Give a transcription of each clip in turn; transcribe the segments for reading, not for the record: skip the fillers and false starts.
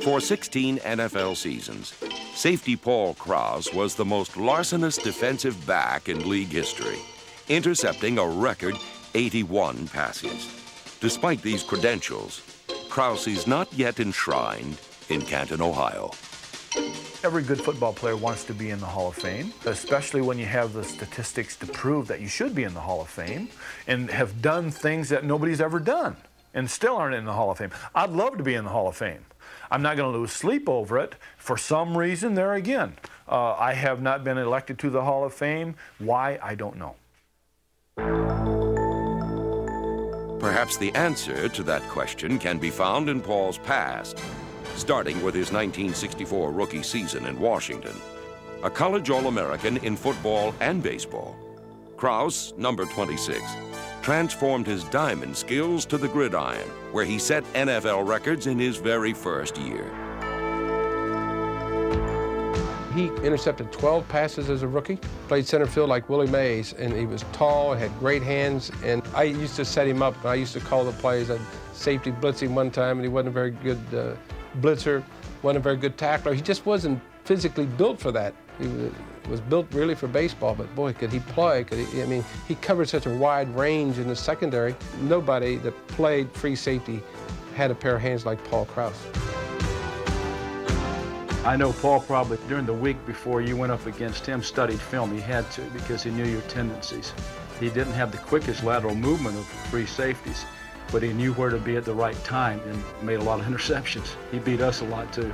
For 16 NFL seasons, safety Paul Krause was the most larcenous defensive back in league history, intercepting a record 81 passes. Despite these credentials, Krause is not yet enshrined in Canton, Ohio. Every good football player wants to be in the Hall of Fame, especially when you have the statistics to prove that you should be in the Hall of Fame and have done things that nobody's ever done and still aren't in the Hall of Fame. I'd love to be in the Hall of Fame. I'm not going to lose sleep over it. For some reason, there again, I have not been elected to the Hall of Fame. Why, I don't know. Perhaps the answer to that question can be found in Paul's past, starting with his 1964 rookie season in Washington. A college All-American in football and baseball, Krause, number 26, transformed his diamond skills to the gridiron, where he set NFL records in his very first year. He intercepted 12 passes as a rookie, played center field like Willie Mays, and he was tall, had great hands, and I used to set him up. I used to call the plays. I'd safety blitz him one time, and he wasn't a very good blitzer, wasn't a very good tackler. He just wasn't physically built for that. He was built really for baseball, but boy, could he play. I mean, he covered such a wide range in the secondary. Nobody that played free safety had a pair of hands like Paul Krause. I know Paul probably, during the week before you went up against him, studied film. He had to, because he knew your tendencies. He didn't have the quickest lateral movement of free safeties, but he knew where to be at the right time and made a lot of interceptions. He beat us a lot, too.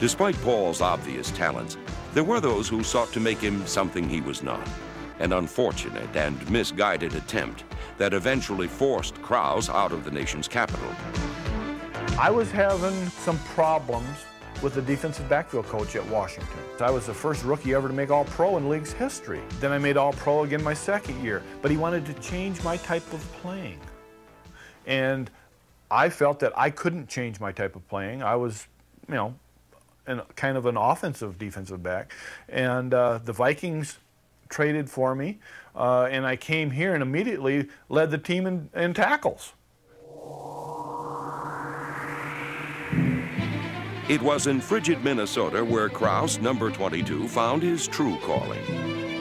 Despite Paul's obvious talents, there were those who sought to make him something he was not. An unfortunate and misguided attempt that eventually forced Krause out of the nation's capital. I was having some problems with the defensive backfield coach at Washington. I was the first rookie ever to make All-Pro in league's history. Then I made All-Pro again my second year. But he wanted to change my type of playing. And I felt that I couldn't change my type of playing. I was, you know, kind of an offensive defensive back. And the Vikings traded for me, and I came here and immediately led the team in tackles. It was in frigid Minnesota where Krause, number 22, found his true calling.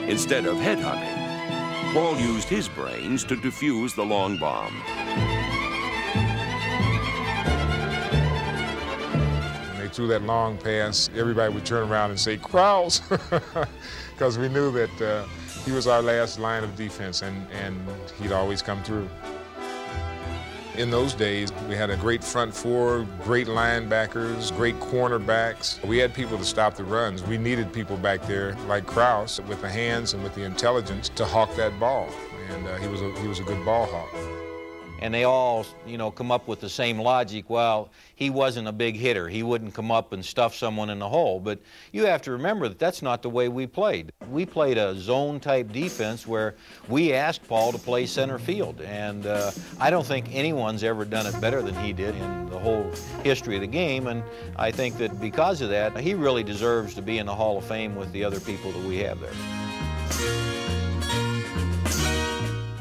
Instead of headhunting, Paul used his brains to defuse the long bomb. When they threw that long pass, everybody would turn around and say, "Krause," because we knew that he was our last line of defense, and he'd always come through. In those days, we had a great front four, great linebackers, great cornerbacks. We had people to stop the runs. We needed people back there like Krause with the hands and with the intelligence to hawk that ball. And he was a good ball hawk. And they all, you know, come up with the same logic. Well, he wasn't a big hitter. He wouldn't come up and stuff someone in the hole. But you have to remember that that's not the way we played. We played a zone-type defense where we asked Paul to play center field. And I don't think anyone's ever done it better than he did in the whole history of the game. And I think that because of that, he really deserves to be in the Hall of Fame with the other people that we have there.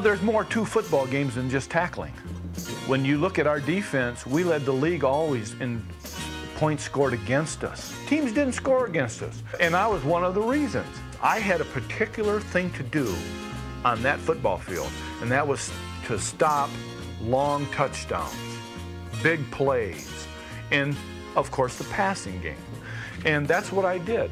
There's more to football games than just tackling. When you look at our defense, we led the league always in points scored against us. Teams didn't score against us, and I was one of the reasons. I had a particular thing to do on that football field, and that was to stop long touchdowns, big plays, and of course the passing game. And that's what I did.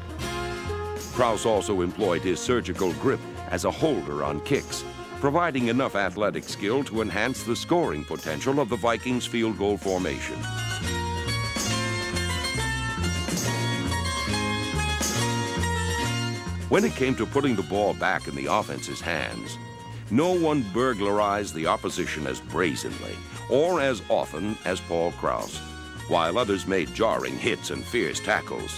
Krause also employed his surgical grip as a holder on kicks, providing enough athletic skill to enhance the scoring potential of the Vikings' field goal formation. When it came to putting the ball back in the offense's hands, no one burglarized the opposition as brazenly or as often as Paul Krause. While others made jarring hits and fierce tackles,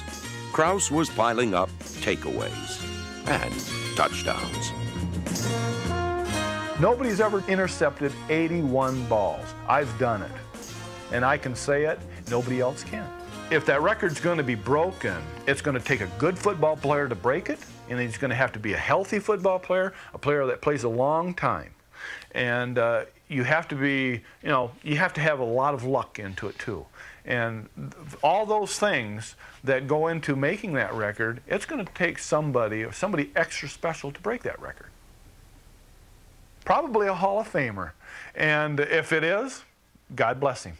Krause was piling up takeaways and touchdowns. Nobody's ever intercepted 81 balls. I've done it. And I can say it, nobody else can. If that record's going to be broken, it's going to take a good football player to break it, and he's going to have to be a healthy football player, a player that plays a long time. And you have to be, you know, you have to have a lot of luck into it too. And all those things that go into making that record, it's going to take somebody extra special to break that record. Probably a Hall of Famer. And if it is, God bless him.